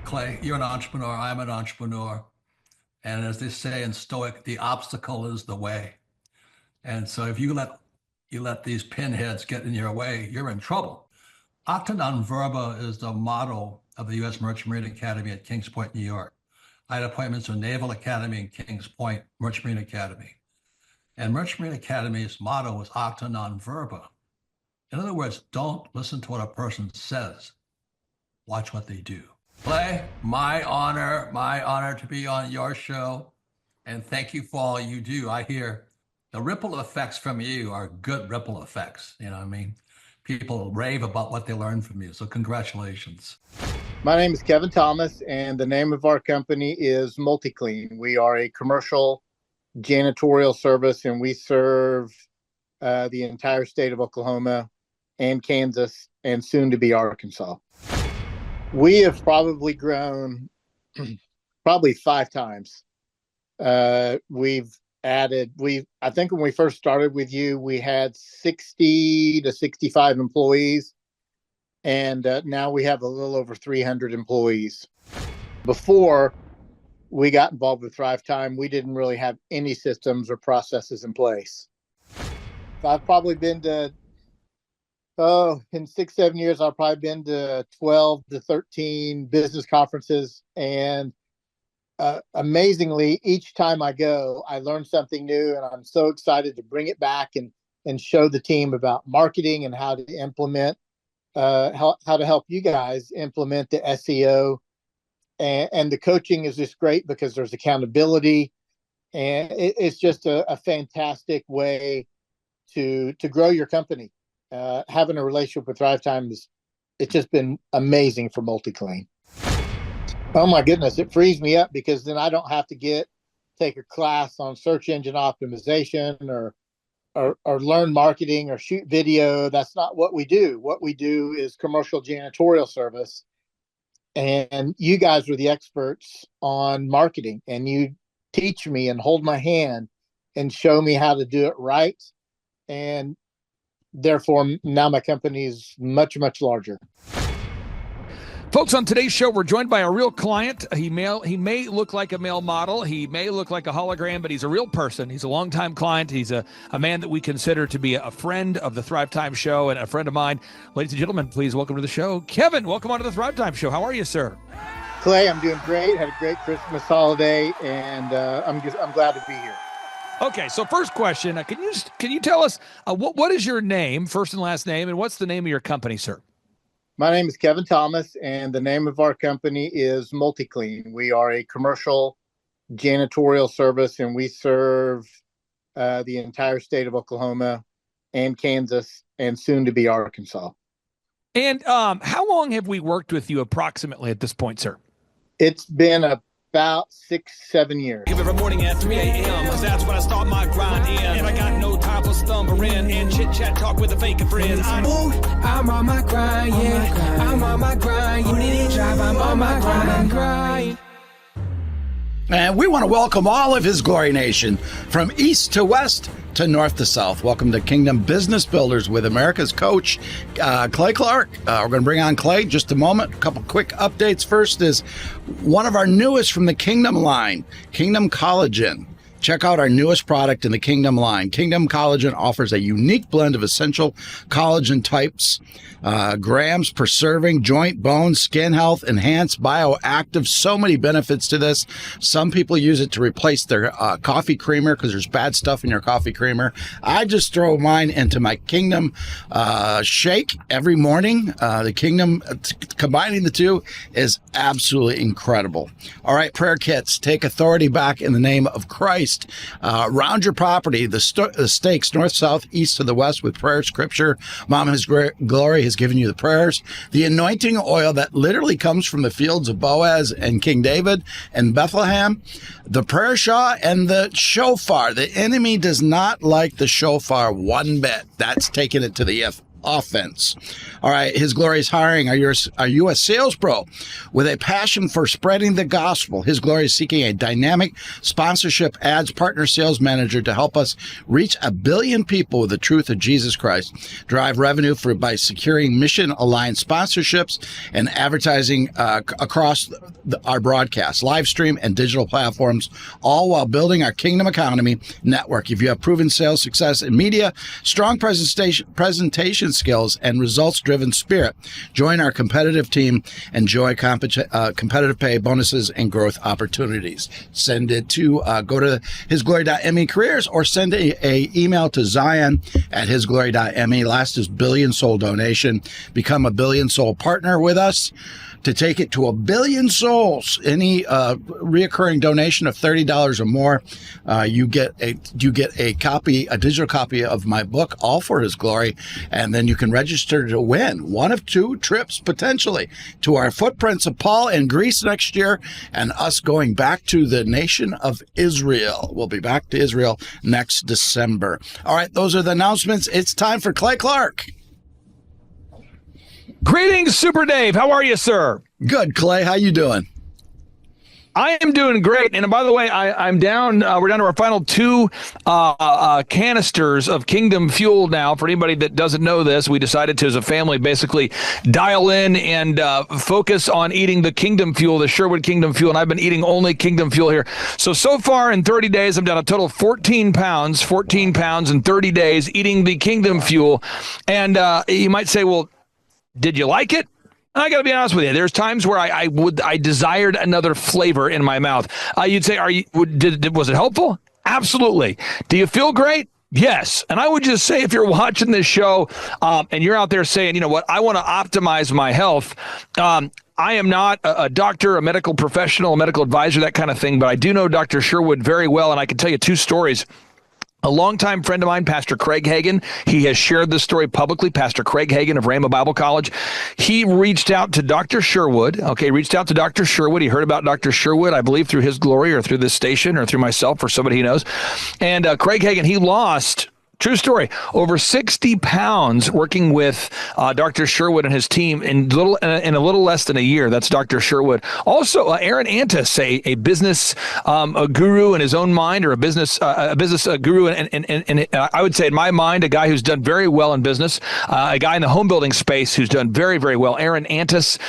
Clay, you're an entrepreneur. I'm an entrepreneur. And as they say in Stoic, the obstacle is the way. And so if you let these pinheads get in your way, you're in trouble. Acta non verba is the motto of the U.S. Merchant Marine Academy at Kings Point, New York. I had appointments to Naval Academy and Kings Point Merchant Marine Academy. And Merchant Marine Academy's motto was acta non verba. In other words, don't listen to what a person says. Watch what they do. Clay, my honor to be on your show. And thank you for all you do. I hear the ripple effects from you are good ripple effects. You know what I mean? People rave about what they learn from you. So congratulations. My name is Kevin Thomas, and the name of our company is MultiClean. We are a commercial janitorial service, and we serve the entire state of Oklahoma and Kansas and soon to be Arkansas. We have probably grown probably 5 times. We've added, I think when we first started with you, we had 60 to 65 employees. And now we have a little over 300 employees. Before we got involved with Thrive Time, we didn't really have any systems or processes in place. I've probably been to, in 6-7 years, I've probably been to 12 to 13 business conferences. And amazingly, each time I go, I learn something new, and I'm so excited to bring it back and show the team about marketing and how to implement, how to help you guys implement the SEO. And the coaching is just great because there's accountability, and it's just a fantastic way to grow your company. Having a relationship with Thrive Time it's just been amazing for MultiClean. Oh my goodness, it frees me up because then I don't have to take a class on search engine optimization or learn marketing or shoot video. That's not what we do. What we do is commercial janitorial service. And you guys are the experts on marketing, and you teach me and hold my hand and show me how to do it right. And therefore, now my company is much, much larger. Folks, on today's show, we're joined by a real client. He may look like a male model. He may look like a hologram, but he's a real person. He's a longtime client. He's a man that we consider to be a friend of the Thrive Time Show and a friend of mine. Ladies and gentlemen, please welcome to the show, Kevin. Welcome onto the Thrive Time Show. How are you, sir? Clay, I'm doing great. Had a great Christmas holiday, and I'm glad to be here. Okay, so first question, can you tell us what is your name, first and last name, and what's the name of your company, sir? My name is Kevin Thomas, and the name of our company is MultiClean. We are a commercial janitorial service, and we serve the entire state of Oklahoma and Kansas and soon to be Arkansas. And how long have we worked with you approximately at this point, sir? It's been about 6-7 years. Give every morning at 3 a.m. because that's when I start my grind in. And I got no time for stumbling and chit chat talk with the vacant friends. I'm on my grind, yeah. I'm on my grind. You need a job, I'm on my grind. And we want to welcome all of His Glory Nation from east to west to north to south. Welcome to Kingdom Business Builders with America's coach, Clay Clark. We're going to bring on Clay in just a moment. A couple quick updates. First is one of our newest from the Kingdom line, Kingdom Collagen. Check out our newest product in the Kingdom line. Kingdom Collagen offers a unique blend of essential collagen types, grams per serving, joint, bone, skin health, enhanced, bioactive. So many benefits to this. Some people use it to replace their coffee creamer because there's bad stuff in your coffee creamer. I just throw mine into my Kingdom shake every morning. The Kingdom, combining the two is absolutely incredible. All right, prayer kits. Take authority back in the name of Christ. Round your property, the stakes, north, south, east, to the west with prayer, scripture. Mom His Glory has given you the prayers. The anointing oil that literally comes from the fields of Boaz and King David and Bethlehem. The prayer shawl and the shofar. The enemy does not like the shofar one bit. That's taking it to the offense. All right, His Glory is hiring. Are you a sales pro with a passion for spreading the gospel? His Glory is seeking a dynamic sponsorship ads partner sales manager to help us reach 1 billion people with the truth of Jesus Christ, drive revenue by securing mission-aligned sponsorships and advertising across our broadcast, live stream, and digital platforms, all while building our Kingdom Economy network. If you have proven sales success in media, strong presentation skills, and results-driven spirit, join our competitive team, enjoy competitive pay, bonuses, and growth opportunities. Send it to go to hisglory.me careers, or send a email to Zion at hisglory.me. Last is billion soul donation. Become a billion soul partner with us to take it to 1 billion souls. Any reoccurring donation of $30 or more, you get a digital copy of my book, All for His Glory, and then you can register to win one of 2 trips potentially to our Footprints of Paul in Greece next year, and us going back to the nation of Israel. We'll be back to Israel next December. All right, those are the announcements. It's time for Clay Clark. Greetings, Super Dave. How are you, sir? Good, Clay. How you doing? I am doing great. And by the way, I'm down. We're down to our final 2 canisters of Kingdom Fuel now. For anybody that doesn't know this, we decided to, as a family, basically dial in and focus on eating the Kingdom Fuel, the Sherwood Kingdom Fuel. And I've been eating only Kingdom Fuel here. So far in 30 days, I'm down a total of 14 pounds in 30 days eating the Kingdom Fuel. And you might say, well, did you like it? I got to be honest with you. There's times where I desired another flavor in my mouth. You'd say, was it helpful? Absolutely. Do you feel great? Yes. And I would just say, if you're watching this show and you're out there saying, you know what, I want to optimize my health. I am not a doctor, a medical professional, a medical advisor, that kind of thing, but I do know Dr. Sherwood very well, and I can tell you 2 stories. A longtime friend of mine, Pastor Craig Hagan, he has shared this story publicly. Pastor Craig Hagan of Rhema Bible College. He reached out to Dr. Sherwood. He heard about Dr. Sherwood, I believe, through His Glory or through this station or through myself or somebody he knows. And Craig Hagan, he lost, true story, over 60 pounds working with Dr. Sherwood and his team in a little less than a year. That's Dr. Sherwood. Also, Aaron Antis, a business a guru in his own mind, or a business guru, and I would say, in my mind, a guy who's done very well in business, a guy in the home building space who's done very, very well. Aaron Antis,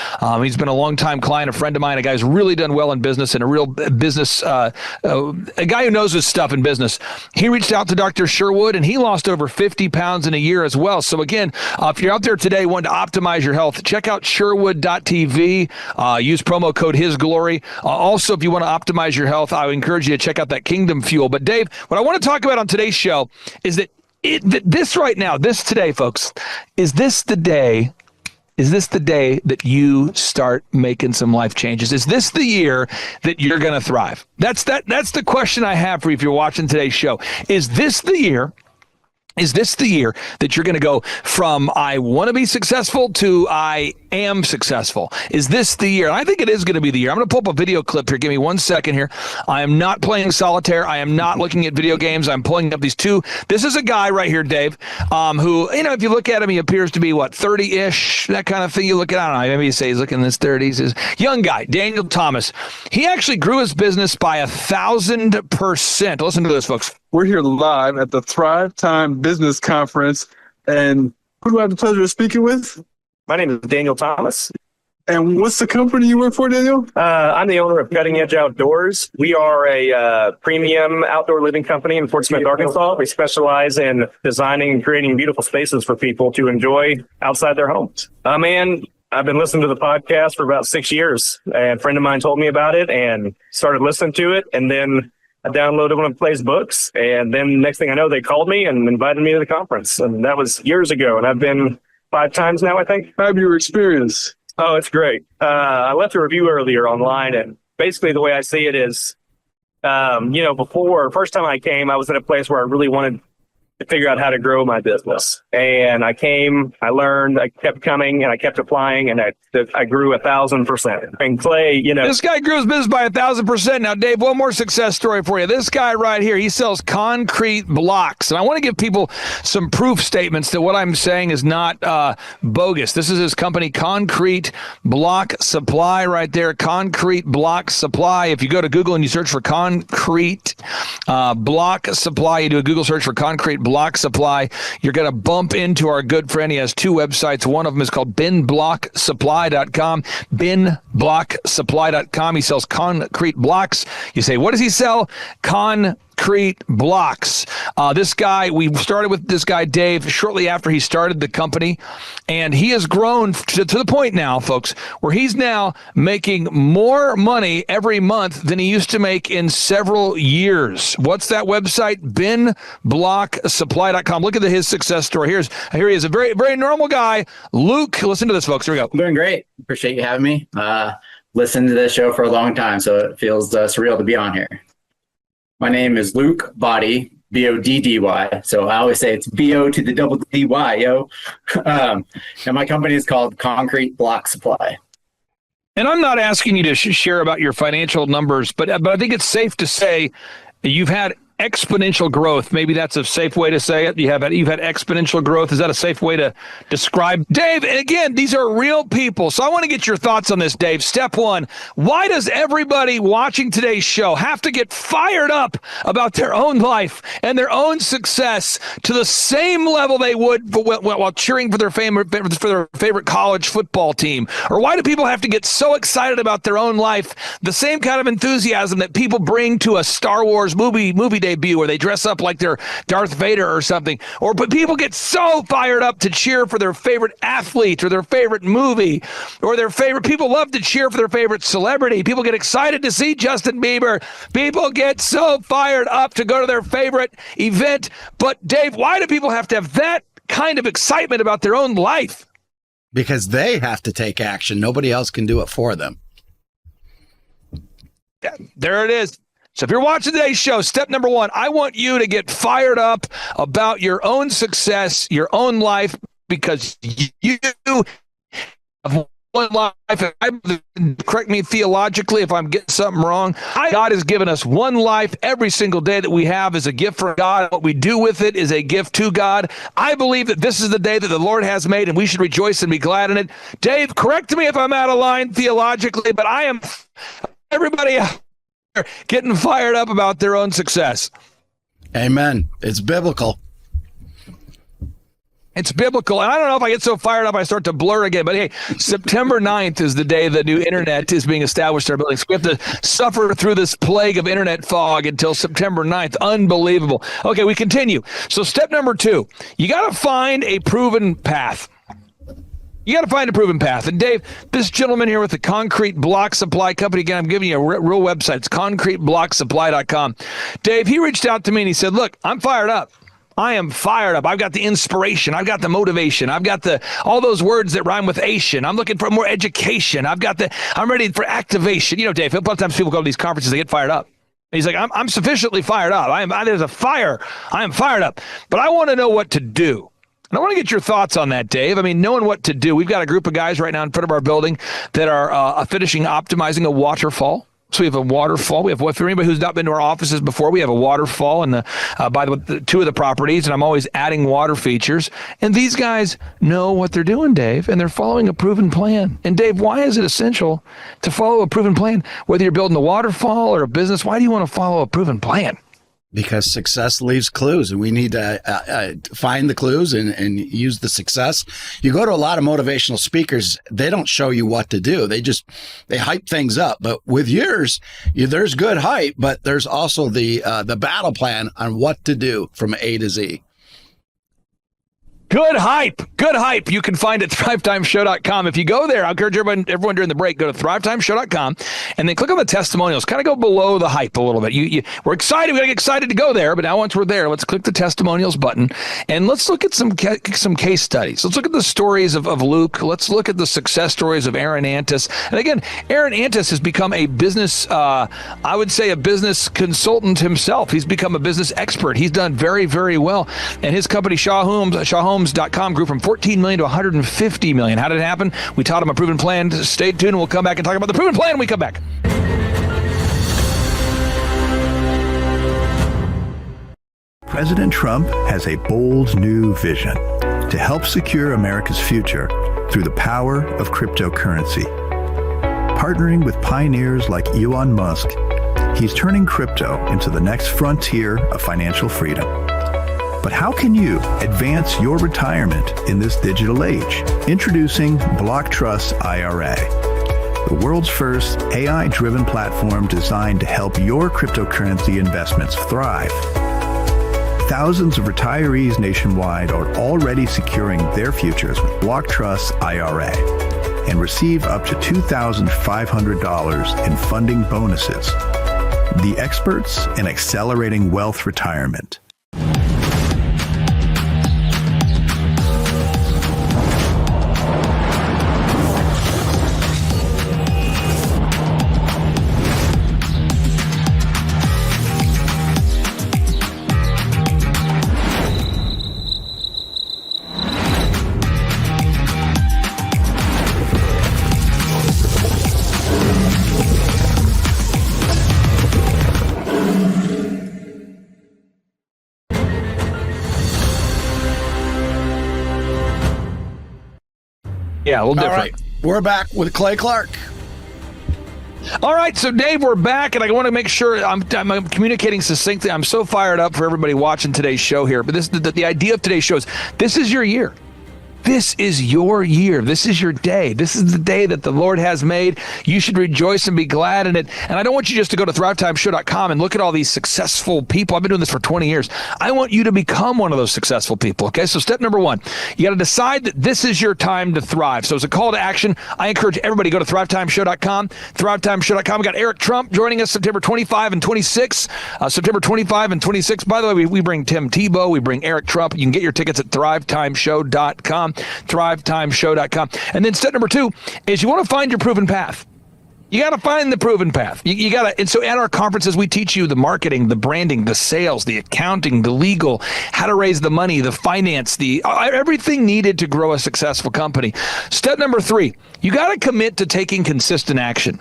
he's been a longtime client, a friend of mine, a guy who's really done well in business, and a real business, a guy who knows his stuff in business. He reached out to Dr. Sherwood, and he lost over 50 pounds in a year as well. So again, if you're out there today wanting to optimize your health, check out Sherwood.tv. Use promo code HisGlory. Also, if you want to optimize your health, I would encourage you to check out that Kingdom Fuel. But Dave, what I want to talk about on today's show is that this today, folks, is this the day that you start making some life changes? Is this the year that you're going to thrive? That's the question I have for you if you're watching today's show. Is this the year that you're going to go from I want to be successful to I am successful? Is this the year? And I think it is going to be the year. I'm going to pull up a video clip here. Give me 1 second here. I am not playing solitaire. I am not looking at video games. I'm pulling up these 2. This is a guy right here, Dave, who, if you look at him, he appears to be, 30-ish, that kind of thing. You look at, I don't know, maybe you say he's looking in his 30s. He's a young guy, Daniel Thomas. He actually grew his business by 1,000%. Listen to this, folks. We're here live at the Thrive Time Business Conference. And who do I have the pleasure of speaking with? My name is Daniel Thomas. And what's the company you work for, Daniel? I'm the owner of Cutting Edge Outdoors. We are a premium outdoor living company in Fort Smith, Arkansas. We specialize in designing and creating beautiful spaces for people to enjoy outside their homes. I've been listening to the podcast for about 6 years. And a friend of mine told me about it and started listening to it. And then I downloaded one of Clay's books, and then next thing I know, they called me and invited me to the conference. And that was years ago, and I've been 5 times now, I think. How have your experience? Oh, it's great. I left a review earlier online, and basically the way I see it is, first time I came, I was in a place where I really wanted to figure out how to grow my business. And I learned, I kept coming, and I kept applying, and I grew 1,000%. And Clay, this guy grew his business by 1,000%. Now, Dave, one more success story for you. This guy right here, he sells concrete blocks. And I want to give people some proof statements that what I'm saying is not bogus. This is his company, Concrete Block Supply, right there. Concrete Block Supply. If you go to Google and you search for Concrete Block Supply, you do a Google search for Concrete Block Supply, you're going to bump into our good friend. He has two websites. One of them is called binblocksupply.com. Binblocksupply.com. He sells concrete blocks. You say, what does he sell? Concrete blocks. This guy, we started with this guy, Dave, shortly after he started the company, and he has grown to the point now, folks, where he's now making more money every month than he used to make in several years. What's that website? Binblocksupply.com. Look at his success story. Here he is, a very, very normal guy. Luke, listen to this, folks. Here we go. I'm doing great. Appreciate you having me. Listened to this show for a long time, so it feels surreal to be on here. My name is Luke Boddy, B-O-D-D-Y. So I always say it's B-O to the double D-Y, yo. And my company is called Concrete Block Supply. And I'm not asking you to share about your financial numbers, but I think it's safe to say you've had exponential growth. Maybe that's a safe way to say it. You've had exponential growth. Is that a safe way to describe? Dave, and again, these are real people. So I want to get your thoughts on this, Dave. Step one, why does everybody watching today's show have to get fired up about their own life and their own success to the same level they would while cheering for their favorite college football team? Or why do people have to get so excited about their own life, the same kind of enthusiasm that people bring to a Star Wars movie debut where they dress up like they're Darth Vader or something? But people get so fired up to cheer for their favorite athlete or their favorite movie or people love to cheer for their favorite celebrity. People get excited to see Justin Bieber. People get so fired up to go to their favorite event. But Dave, why do people have to have that kind of excitement about their own life? Because they have to take action. Nobody else can do it for them. Yeah, there it is. So if you're watching today's show, step number one, I want you to get fired up about your own success, your own life, because you have one life. Correct me theologically if I'm getting something wrong. God has given us one life. Every single day that we have is a gift from God. What we do with it is a gift to God. I believe that this is the day that the Lord has made, and we should rejoice and be glad in it. Dave, correct me if I'm out of line theologically, but I am everybody getting fired up about their own success. Amen. It's biblical. It's biblical. And I don't know if I get so fired up I start to blur again. But hey, September 9th is the day the new internet is being established in our buildings. We have to suffer through this plague of internet fog until September 9th. Unbelievable. Okay, we continue. So step number two, you got to find a proven path. You got to find a proven path. And Dave, this gentleman here with the Concrete Block Supply Company, again, I'm giving you a real website. It's concreteblocksupply.com. Dave, he reached out to me and he said, look, I'm fired up. I am fired up. I've got the inspiration. I've got the motivation. I've got all those words that rhyme with ation. I'm looking for more education. I'm ready for activation. You know, Dave, a lot of times people go to these conferences, they get fired up. And he's like, I'm sufficiently fired up. There's a fire. I am fired up. But I want to know what to do. And I want to get your thoughts on that, Dave. I mean, knowing what to do. We've got a group of guys right now in front of our building that are finishing optimizing a waterfall. So we have a waterfall. We have, for anybody who's not been to our offices before, we have a waterfall by the two of the properties, and I'm always adding water features. And these guys know what they're doing, Dave, and they're following a proven plan. And Dave, why is it essential to follow a proven plan? Whether you're building a waterfall or a business, why do you want to follow a proven plan? Because success leaves clues, and we need to find the clues and use the success. You go to a lot of motivational speakers, they don't show you what to do. They hype things up. But with yours, there's good hype, but there's also the battle plan on what to do from A to Z. Good hype. Good hype. You can find it at thrivetimeshow.com. If you go there, I encourage everyone during the break, go to thrivetimeshow.com and then click on the testimonials. Kind of go below the hype a little bit. We're excited. We got to get excited to go there. But now once we're there, let's click the testimonials button and let's look at some case studies. Let's look at the stories of Luke. Let's look at the success stories of Aaron Antis. And again, Aaron Antis has become a business, I would say a business consultant himself. He's become a business expert. He's done very, very well. And his company, Shawhomes.com, grew from 14 million to 150 million. How did it happen? We taught him a proven plan. Stay tuned and we'll come back and talk about the proven plan when we come back. President Trump has a bold new vision to help secure America's future through the power of cryptocurrency. Partnering with pioneers like Elon Musk, he's turning crypto into the next frontier of financial freedom. But how can you advance your retirement in this digital age? Introducing Block Trust IRA, the world's first AI-driven platform designed to help your cryptocurrency investments thrive. Thousands of retirees nationwide are already securing their futures with Block Trust IRA and receive up to $2,500 in funding bonuses. The experts in accelerating wealth retirement. Yeah, a little different. All right, we're back with Clay Clark. All right, so Dave, we're back, and I want to make sure I'm communicating succinctly. I'm so fired up for everybody watching today's show here. But the idea of today's show is this is your year. This is your year. This is your day. This is the day that the Lord has made. You should rejoice and be glad in it. And I don't want you just to go to thrivetimeshow.com and look at all these successful people. I've been doing this for 20 years. I want you to become one of those successful people. Okay, so step number one, you got to decide that this is your time to thrive. So as a call to action, I encourage everybody to go to thrivetimeshow.com. Thrivetimeshow.com. We got Eric Trump joining us September 25 and 26. September 25 and 26. By the way, we bring Tim Tebow. We bring Eric Trump. You can get your tickets at thrivetimeshow.com. thrivetimeshow.com. And then step number two is you want to find your proven path. You got to find the proven path. You got to, and so at our conferences, we teach you the marketing, the branding, the sales, the accounting, the legal, how to raise the money, the finance, everything needed to grow a successful company. Step number three, you got to commit to taking consistent action.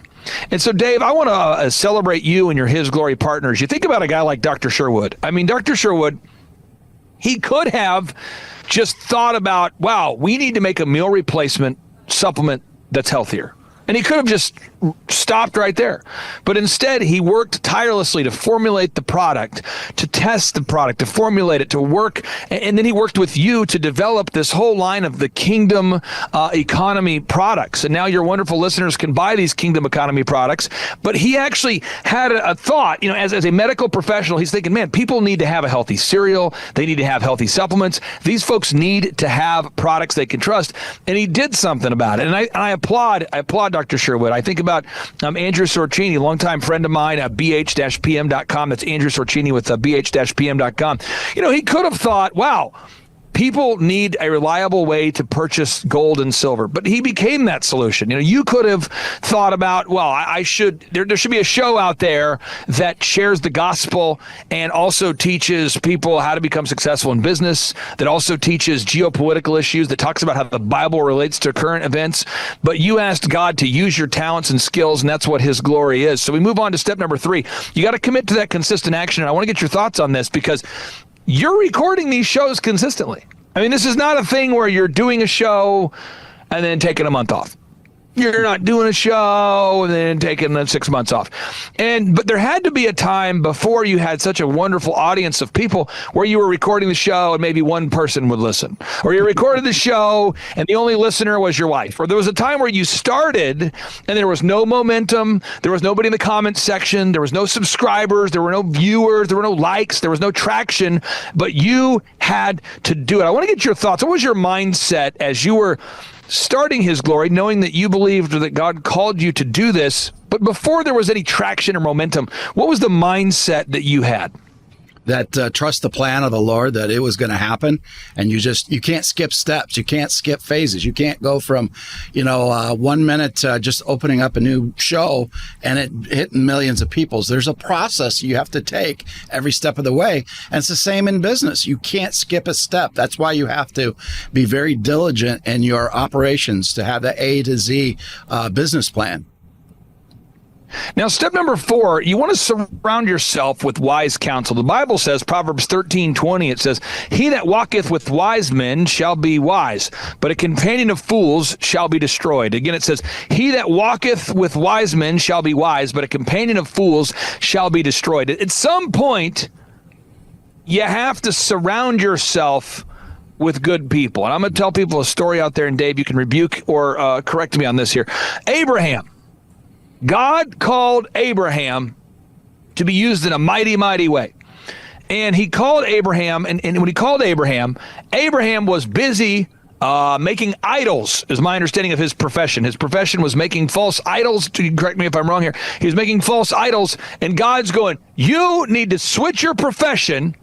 And so, Dave, I want to celebrate you and your His Glory partners. You think about a guy like Dr. Sherwood. I mean, Dr. Sherwood, he could have just thought about, wow, we need to make a meal replacement supplement that's healthier. And he could have just stopped right there. But instead, he worked tirelessly to formulate the product, to test the product, to formulate it, to work. And then he worked with you to develop this whole line of the Kingdom Economy products. And now your wonderful listeners can buy these Kingdom Economy products. But he actually had a thought, as a medical professional, he's thinking, man, people need to have a healthy cereal. They need to have healthy supplements. These folks need to have products they can trust. And he did something about it. And I applaud Dr. Sherwood. I think about Andrew Sorcini, longtime friend of mine at bh-pm.com. That's Andrew Sorcini with bh-pm.com. He could have thought, wow, people need a reliable way to purchase gold and silver, but he became that solution. You could have thought about, well, there should be a show out there that shares the gospel and also teaches people how to become successful in business, that also teaches geopolitical issues, that talks about how the Bible relates to current events. But you asked God to use your talents and skills, and that's what His glory is. So we move on to step number three. You got to commit to that consistent action. And I want to get your thoughts on this because you're recording these shows consistently. I mean, this is not a thing where you're doing a show and then taking a month off. You're not doing a show and then taking the 6 months off. But there had to be a time before you had such a wonderful audience of people where you were recording the show and maybe one person would listen. Or you recorded the show and the only listener was your wife. Or there was a time where you started and there was no momentum. There was nobody in the comments section. There was no subscribers. There were no viewers. There were no likes. There was no traction. But you had to do it. I want to get your thoughts. What was your mindset as you were starting His Glory, knowing that you believed that God called you to do this, but before there was any traction or momentum, what was the mindset that you had? That trust the plan of the Lord, that it was going to happen. And you can't skip steps. You can't skip phases. You can't go from, 1 minute just opening up a new show and it hitting millions of people. There's a process you have to take every step of the way. And it's the same in business. You can't skip a step. That's why you have to be very diligent in your operations to have the A to Z business plan. Now, step number 4, you want to surround yourself with wise counsel. The Bible says, Proverbs 13:20, it says, "He that walketh with wise men shall be wise, but a companion of fools shall be destroyed." Again, it says, "He that walketh with wise men shall be wise, but a companion of fools shall be destroyed." At some point, you have to surround yourself with good people. And I'm going to tell people a story out there, and Dave, you can rebuke or correct me on this here. Abraham. God called Abraham to be used in a mighty, mighty way. And he called Abraham, and when he called Abraham, Abraham was busy making idols, is my understanding of his profession. His profession was making false idols. Correct me if I'm wrong here. He was making false idols, and God's going, you need to switch your profession,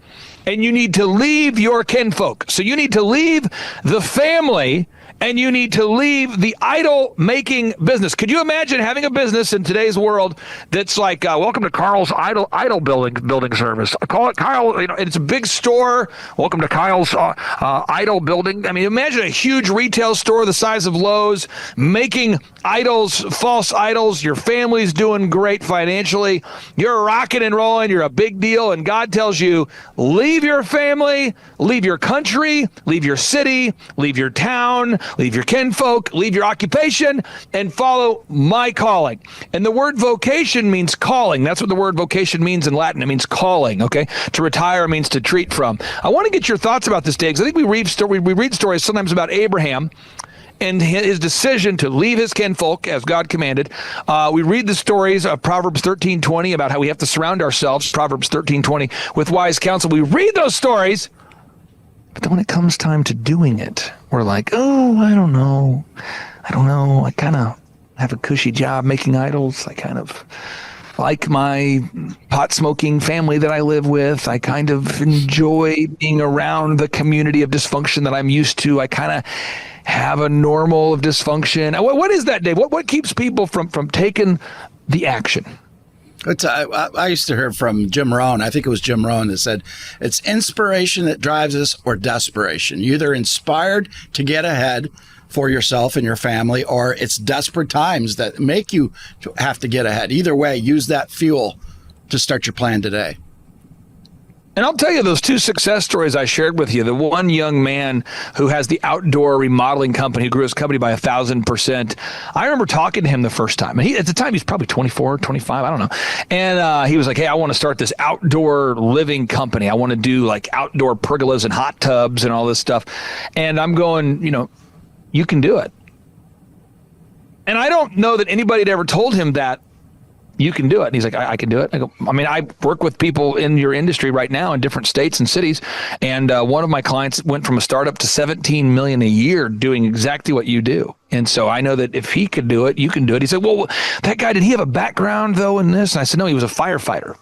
and you need to leave your kinfolk. So you need to leave the family, and you need to leave the idol-making business. Could you imagine having a business in today's world that's like, welcome to Carl's idol building service. Call it Kyle, it's a big store. Welcome to Kyle's idol building. I mean, imagine a huge retail store the size of Lowe's, making idols, false idols. Your family's doing great financially. You're rocking and rolling. You're a big deal. And God tells you, leave your family, leave your country, leave your city, leave your town, leave your kinfolk, leave your occupation, and follow my calling. And the word vocation means calling. That's what the word vocation means in Latin. It means calling, okay? To retire means to treat from. I want to get your thoughts about this, Dave, because I think we read stories sometimes about Abraham and his decision to leave his kinfolk as God commanded. We read the stories of Proverbs 13:20 about how we have to surround ourselves, Proverbs 13:20, with wise counsel. We read those stories, but then when it comes time to doing it, we're like, oh, I don't know. I kind of have a cushy job making idols. I kind of like my pot-smoking family that I live with. I kind of enjoy being around the community of dysfunction that I'm used to. I kind of have a normal of dysfunction. What is that, Dave? What keeps people from taking the action? I used to hear from Jim Rohn. I think it was Jim Rohn that said, it's inspiration that drives us or desperation. You're either inspired to get ahead for yourself and your family, or it's desperate times that make you have to get ahead. Either way, use that fuel to start your plan today. And I'll tell you those 2 success stories I shared with you. The one young man who has the outdoor remodeling company, who grew his company by 1,000%. I remember talking to him the first time. And at the time, he's probably 24, 25, I don't know. And he was like, hey, I want to start this outdoor living company. I want to do like outdoor pergolas and hot tubs and all this stuff. And I'm going, you can do it. And I don't know that anybody had ever told him that you can do it. And he's like, I can do it. I go, I work with people in your industry right now in different states and cities. And one of my clients went from a startup to 17 million a year doing exactly what you do. And so I know that if he could do it, you can do it. He said, well, that guy, did he have a background though in this? And I said, no, he was a firefighter.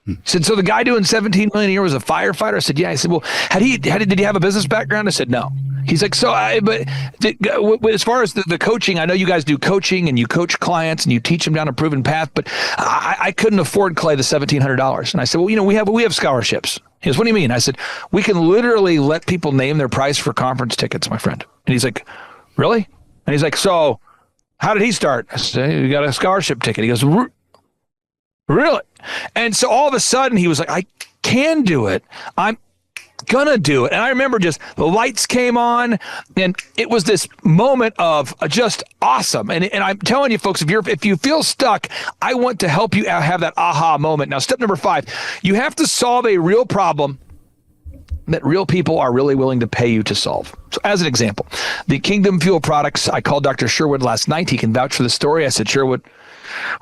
He said, so the guy doing 17 million a year was a firefighter? I said, yeah. I said, well, did he have a business background? I said, no. He's like, as far as the coaching, I know you guys do coaching and you coach clients and you teach them down a proven path, but I couldn't afford Clay the $1,700. And I said, well, we have scholarships. He goes, what do you mean? I said, we can literally let people name their price for conference tickets, my friend. And he's like, really? And he's like, so how did he start? I said, you got a scholarship ticket. He goes, really? And so all of a sudden he was like, I can do it. going to do it. And I remember just the lights came on, and it was this moment of just awesome. And I'm telling you, folks, if you feel stuck, I want to help you have that aha moment. Now, step number 5, you have to solve a real problem that real people are really willing to pay you to solve. So as an example, the Kingdom Fuel products, I called Dr. Sherwood last night. He can vouch for the story. I said, Sherwood,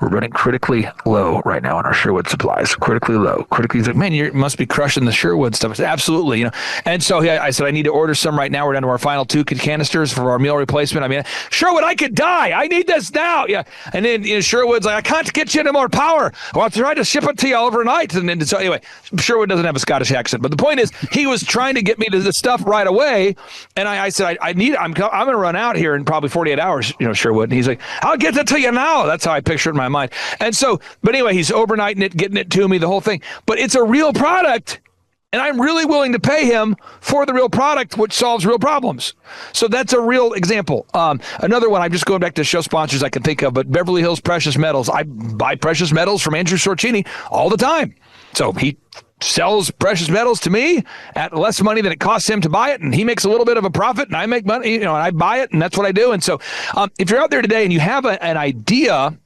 we're running critically low right now on our Sherwood supplies. Critically low. He's like, man, you must be crushing the Sherwood stuff. I said, absolutely. And so I said, I need to order some right now. We're down to our final 2 canisters for our meal replacement. I mean, Sherwood, I could die. I need this now. Yeah. And then Sherwood's like, I can't get you any more power. Well, I'll try to ship it to you overnight. And then so anyway, Sherwood doesn't have a Scottish accent, but the point is, he was trying to get me to the stuff right away. And I said, I'm going to run out here in probably 48 hours, Sherwood. And he's like, I'll get it to you now. That's how I picture it in my mind. And so, but anyway, he's overnighting it, getting it to me, the whole thing. But it's a real product, and I'm really willing to pay him for the real product, which solves real problems. So that's a real example. Another one, I'm just going back to show sponsors I can think of, but Beverly Hills Precious Metals. I buy precious metals from Andrew Sorcini all the time. So he sells precious metals to me at less money than it costs him to buy it, and he makes a little bit of a profit, and I make money, and I buy it, and that's what I do. And so if you're out there today and you have an idea,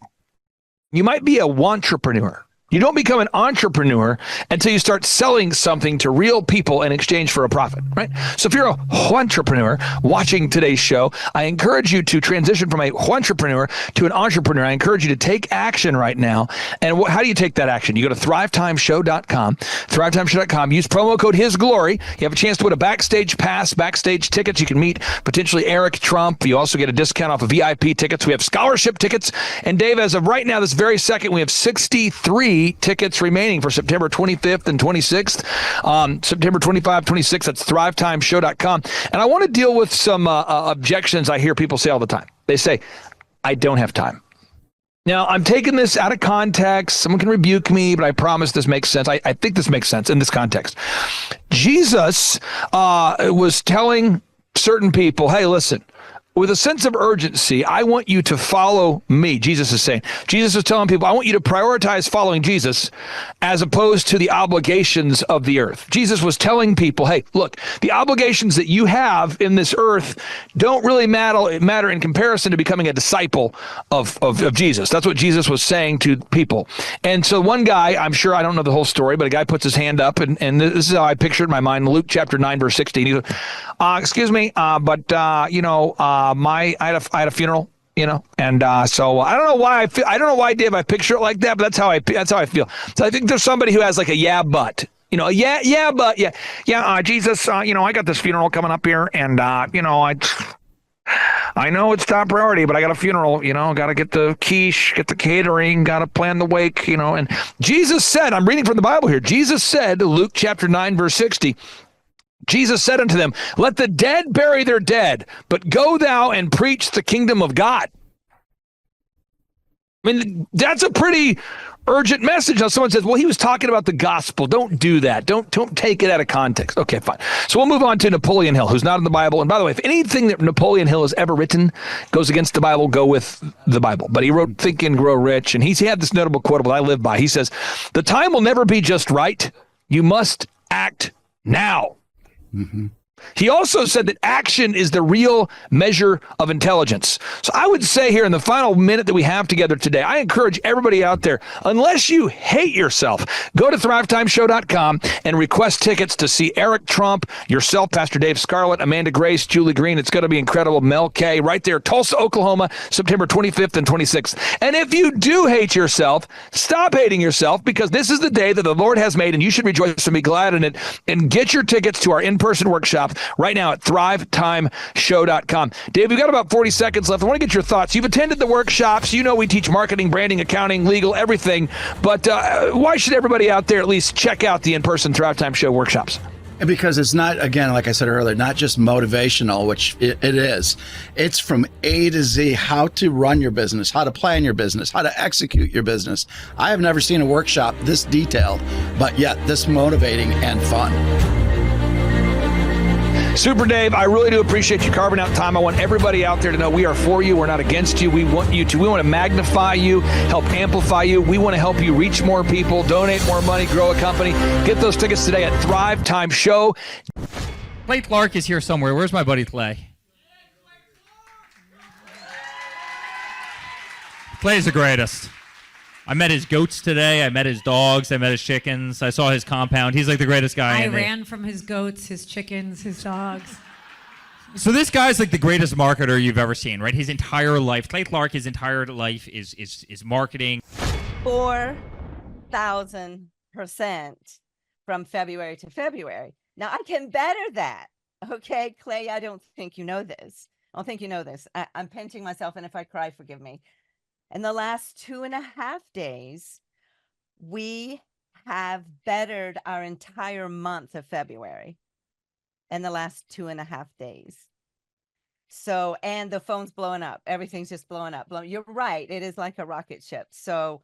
you might be a wantrepreneur. You don't become an entrepreneur until you start selling something to real people in exchange for a profit, right? So if you're a entrepreneur watching today's show, I encourage you to transition from a entrepreneur to an entrepreneur. I encourage you to take action right now. And how do you take that action? You go to thrivetimeshow.com, thrivetimeshow.com, use promo code HisGlory. You have a chance to win a backstage pass, backstage tickets. You can meet potentially Eric Trump. You also get a discount off of VIP tickets. We have scholarship tickets. And Dave, as of right now, this very second, we have 63 tickets remaining for September 25th and 26th. September 25, 26th, that's thrivetimeshow.com. And I want to deal with some objections I hear people say all the time. They say, I don't have time. Now, I'm taking this out of context. Someone can rebuke me, but I promise this makes sense. I think this makes sense in this context. Jesus was telling certain people, hey, listen, with a sense of urgency, I want you to follow me, Jesus is saying. Jesus is telling people, I want you to prioritize following Jesus as opposed to the obligations of the earth. Jesus was telling people, hey, look, the obligations that you have in this earth don't really matter in comparison to becoming a disciple of Jesus. That's what Jesus was saying to people. And so one guy, I'm sure, I don't know the whole story, but a guy puts his hand up, and this is how I picture it in my mind, Luke chapter 9, verse 16. He goes, excuse me, I had a funeral, and so I don't know why Dave, I picture it like that, but that's how I feel. So I think there's somebody who has like a but, Jesus, I got this funeral coming up here, and I know it's top priority, but I got a funeral, got to get the quiche, get the catering, got to plan the wake, and Jesus said, I'm reading from the Bible here. Jesus said, Luke chapter 9, verse 60, Jesus said unto them, let the dead bury their dead, but go thou and preach the kingdom of God. I mean, that's a pretty urgent message. Now someone says, well, he was talking about the gospel. Don't do that. Don't take it out of context. Okay, fine. So we'll move on to Napoleon Hill, who's not in the Bible. And by the way, if anything that Napoleon Hill has ever written goes against the Bible, go with the Bible. But he wrote Think and Grow Rich, and he had this notable quotable I live by. He says, the time will never be just right. You must act now. Mm-hmm. He also said that action is the real measure of intelligence. So I would say here in the final minute that we have together today, I encourage everybody out there, unless you hate yourself, go to thrivetimeshow.com and request tickets to see Eric Trump, yourself, Pastor Dave Scarlett, Amanda Grace, Julie Green. It's going to be incredible. Mel K right there, Tulsa, Oklahoma, September 25th and 26th. And if you do hate yourself, stop hating yourself, because this is the day that the Lord has made, and you should rejoice and be glad in it. And get your tickets to our in-person workshop right now at thrivetimeshow.com. Dave, we've got about 40 seconds left. I want to get your thoughts. You've attended the workshops. You know we teach marketing, branding, accounting, legal, everything. But why should everybody out there at least check out the in-person Thrive Time Show workshops? Because it's not, again, like I said earlier, not just motivational, which it is. It's from A to Z, how to run your business, how to plan your business, how to execute your business. I have never seen a workshop this detailed, but yet this motivating and fun. Super Dave, I really do appreciate you carving out time. I want everybody out there to know we are for you. We're not against you. We want to magnify you, help amplify you. We want to help you reach more people, donate more money, grow a company. Get those tickets today at Thrive Time Show. Clay Clark is here somewhere. Where's my buddy Clay? Clay's the greatest. I met his goats today. I met his dogs. I met his chickens. I saw his compound. He's like the greatest guy. I ran from his goats, his chickens, his dogs. So this guy's like the greatest marketer you've ever seen, right? His entire life, Clay Clark, his entire life is marketing. 4,000% from February to February. Now I can better that. Okay, Clay, I don't think you know this. I don't think you know this. I'm pinching myself, and if I cry, forgive me. In the last 2.5 days, we have bettered our entire month of February in the last 2.5 days. So, and the phone's blowing up. Everything's just blowing up. You're right. It is like a rocket ship. So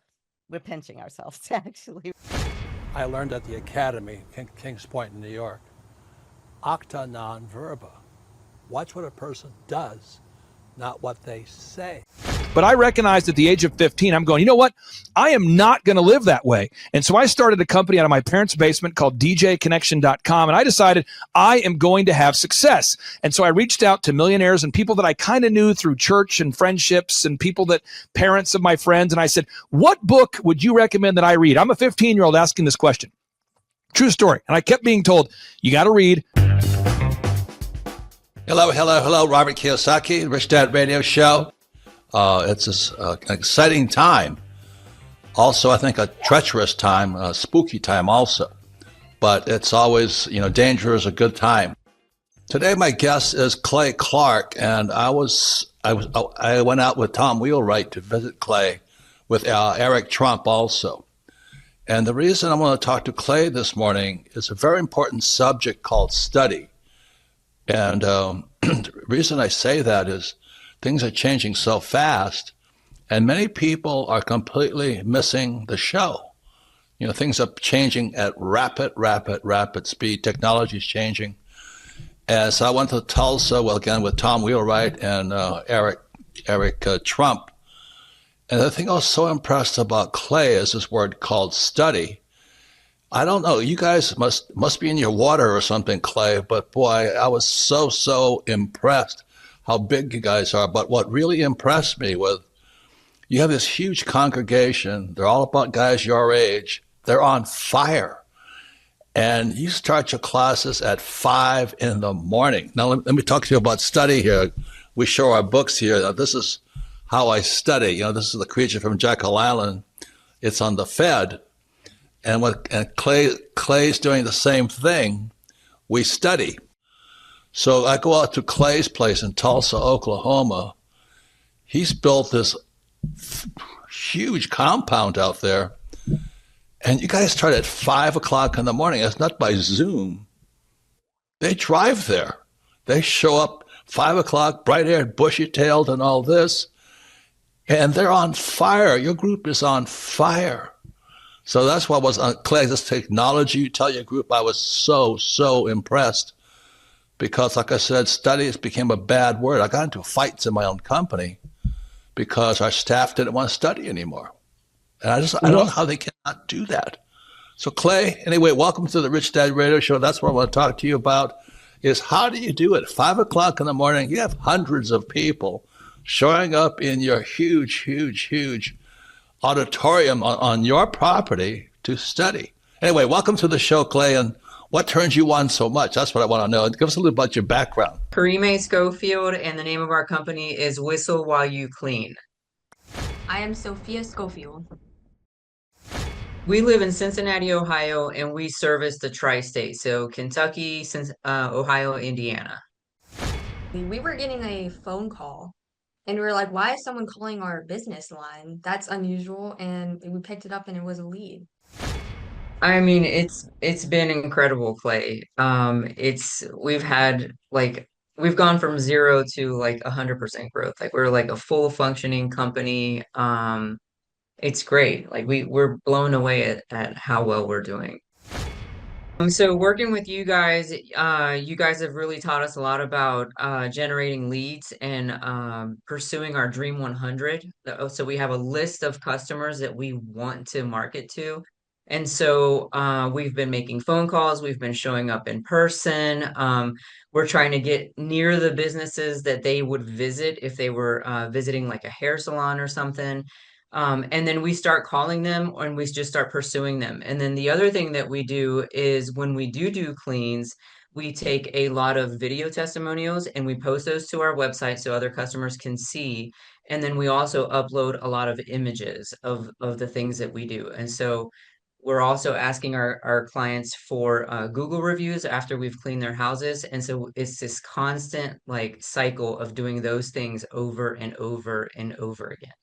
we're pinching ourselves, actually. I learned at the Academy, Kings Point in New York, acta non verba. Watch what a person does, not what they say. But I recognized at the age of 15, I'm going, you know what? I am not going to live that way. And so I started a company out of my parents' basement called djconnection.com. And I decided I am going to have success. And so I reached out to millionaires and people that I kind of knew through church and friendships and parents of my friends. And I said, what book would you recommend that I read? I'm a 15-year-old asking this question. True story. And I kept being told, you got to read. Hello, Robert Kiyosaki, Rich Dad Radio Show. It's an exciting time. Also, I think a treacherous time, a spooky time also. But it's always, danger is a good time. Today, my guest is Clay Clark, and I went out with Tom Wheelwright to visit Clay with Eric Trump also. And the reason I want to talk to Clay this morning is a very important subject called study. And the reason I say that is things are changing so fast, and many people are completely missing the show. Things are changing at rapid speed. Technology is changing. And so I went to Tulsa, again, with Tom Wheelwright and Eric Trump. And the thing I was so impressed about Clay is this word called study. I don't know, you guys must be in your water or something, Clay, but boy, I was so impressed how big you guys are. But what really impressed me was you have this huge congregation. They're all about guys your age. They're on fire. And you start your classes at 5 in the morning. Now, let me talk to you about study here. We show our books here. Now, this is how I study. This is the creature from Jekyll Island. It's on the Fed. And Clay's doing the same thing. We study. So I go out to Clay's place in Tulsa, Oklahoma. He's built this huge compound out there. And you guys start at 5 o'clock in the morning. It's not by Zoom. They drive there. They show up 5 o'clock, bright-haired, bushy-tailed and all this. And they're on fire. Your group is on fire. So that's what was on Clay, this technology. You tell your group I was so impressed. Because, like I said, studies became a bad word. I got into fights in my own company because our staff didn't want to study anymore. And I don't know how they cannot do that. So, Clay, anyway, welcome to the Rich Dad Radio Show. That's what I want to talk to you about, is how do you do it? 5 o'clock in the morning, you have hundreds of people showing up in your huge auditorium on your property to study. Anyway, welcome to the show, Clay, and what turns you on so much? That's what I want to know. Give us a little about your background. Karime Schofield, and the name of our company is Whistle While You Clean. I am Sophia Schofield. We live in Cincinnati, Ohio, and we service the tri-state, so Kentucky, Ohio, Indiana. We were getting a phone call, and we were like, why is someone calling our business line? That's unusual, and we picked it up, and it was a lead. I mean, it's been incredible, Clay. We've gone from 0 to 100% growth. We're like a full functioning company. It's great. We're blown away at how well we're doing. So working with you guys have really taught us a lot about generating leads and pursuing our Dream 100. So we have a list of customers that we want to market to. And so we've been making phone calls, we've been showing up in person. We're trying to get near the businesses that they would visit if they were visiting like a hair salon or something. And then we start calling them and we just start pursuing them. And then the other thing that we do is when we do cleans, we take a lot of video testimonials and we post those to our website so other customers can see. And then we also upload a lot of images of the things that we do. And so we're also asking our clients for Google reviews after we've cleaned their houses. And so it's this constant like cycle of doing those things over and over and over again.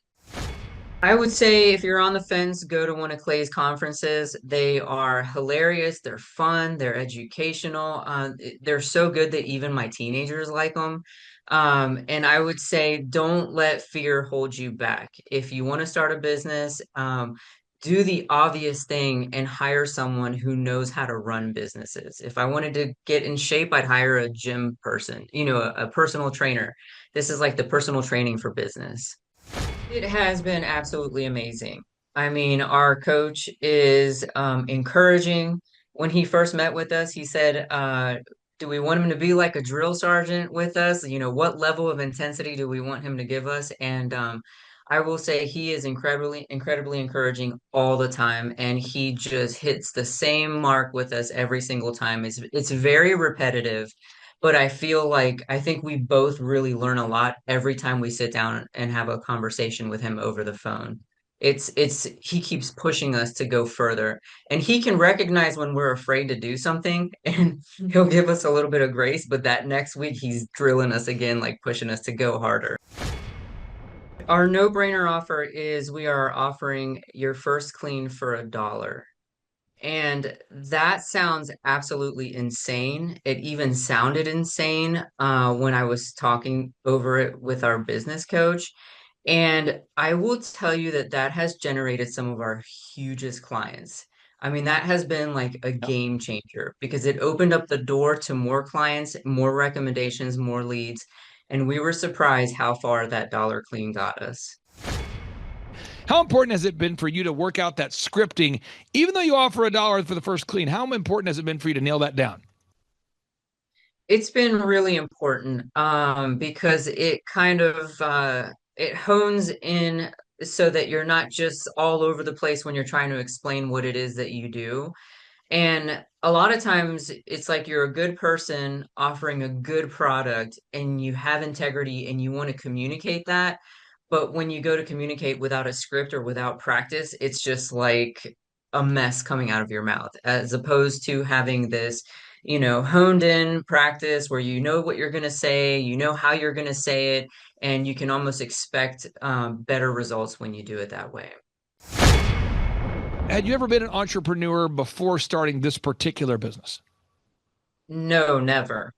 I would say if you're on the fence, go to one of Clay's conferences. They are hilarious, they're fun, they're educational. They're so good that even my teenagers like them. And I would say don't let fear hold you back. If you want to start a business, do the obvious thing and hire someone who knows how to run businesses. If I wanted to get in shape, I'd hire a gym person, a personal trainer. This is like the personal training for business. It has been absolutely amazing. I mean, our coach is encouraging. When he first met with us, he said, do we want him to be like a drill sergeant with us? What level of intensity do we want him to give us? And I will say he is incredibly encouraging all the time, and he just hits the same mark with us every single time. It's very repetitive, but I think we both really learn a lot every time we sit down and have a conversation with him over the phone. He keeps pushing us to go further, and he can recognize when we're afraid to do something and he'll give us a little bit of grace, but that next week he's drilling us again, like pushing us to go harder. Our no-brainer offer is we are offering your first clean for $1. And that sounds absolutely insane. It even sounded insane when I was talking over it with our business coach. And I will tell you that that has generated some of our hugest clients. I mean, that has been like a game changer because it opened up the door to more clients, more recommendations, more leads. And we were surprised how far that dollar clean got us. How important has it been for you to work out that scripting, even though you offer $1 for the first clean? How important has it been for you to nail that down? It's been really important because it kind of it hones in so that you're not just all over the place when you're trying to explain what it is that you do. And a lot of times it's like you're a good person offering a good product and you have integrity and you want to communicate that. But when you go to communicate without a script or without practice, it's just like a mess coming out of your mouth, as opposed to having this, honed in practice where you know what you're going to say, you know how you're going to say it, and you can almost expect better results when you do it that way. Had you ever been an entrepreneur before starting this particular business? No, never.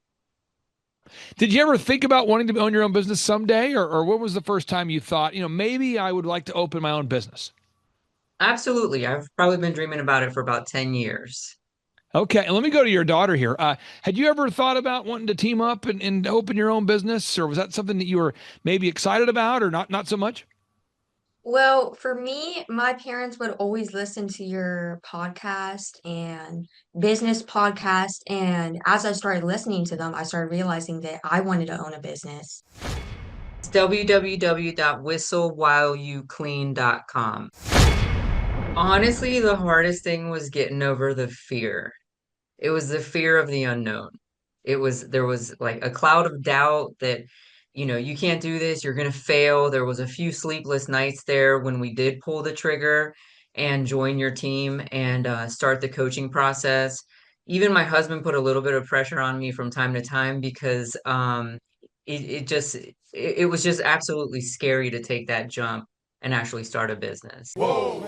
Did you ever think about wanting to own your own business someday? Or what was the first time you thought, maybe I would like to open my own business? Absolutely. I've probably been dreaming about it for about 10 years. Okay. And let me go to your daughter here. Had you ever thought about wanting to team up and open your own business? Or was that something that you were maybe excited about or not so much? Well, for me, my parents would always listen to your podcast and business podcast. And as I started listening to them, I started realizing that I wanted to own a business. It's www.whistlewhileyouclean.com. Honestly, the hardest thing was getting over the fear. It was the fear of the unknown. There was like a cloud of doubt that, you can't do this, you're going to fail. There was a few sleepless nights there when we did pull the trigger and join your team and start the coaching process. Even my husband put a little bit of pressure on me from time to time because it was just absolutely scary to take that jump and actually start a business. Whoa.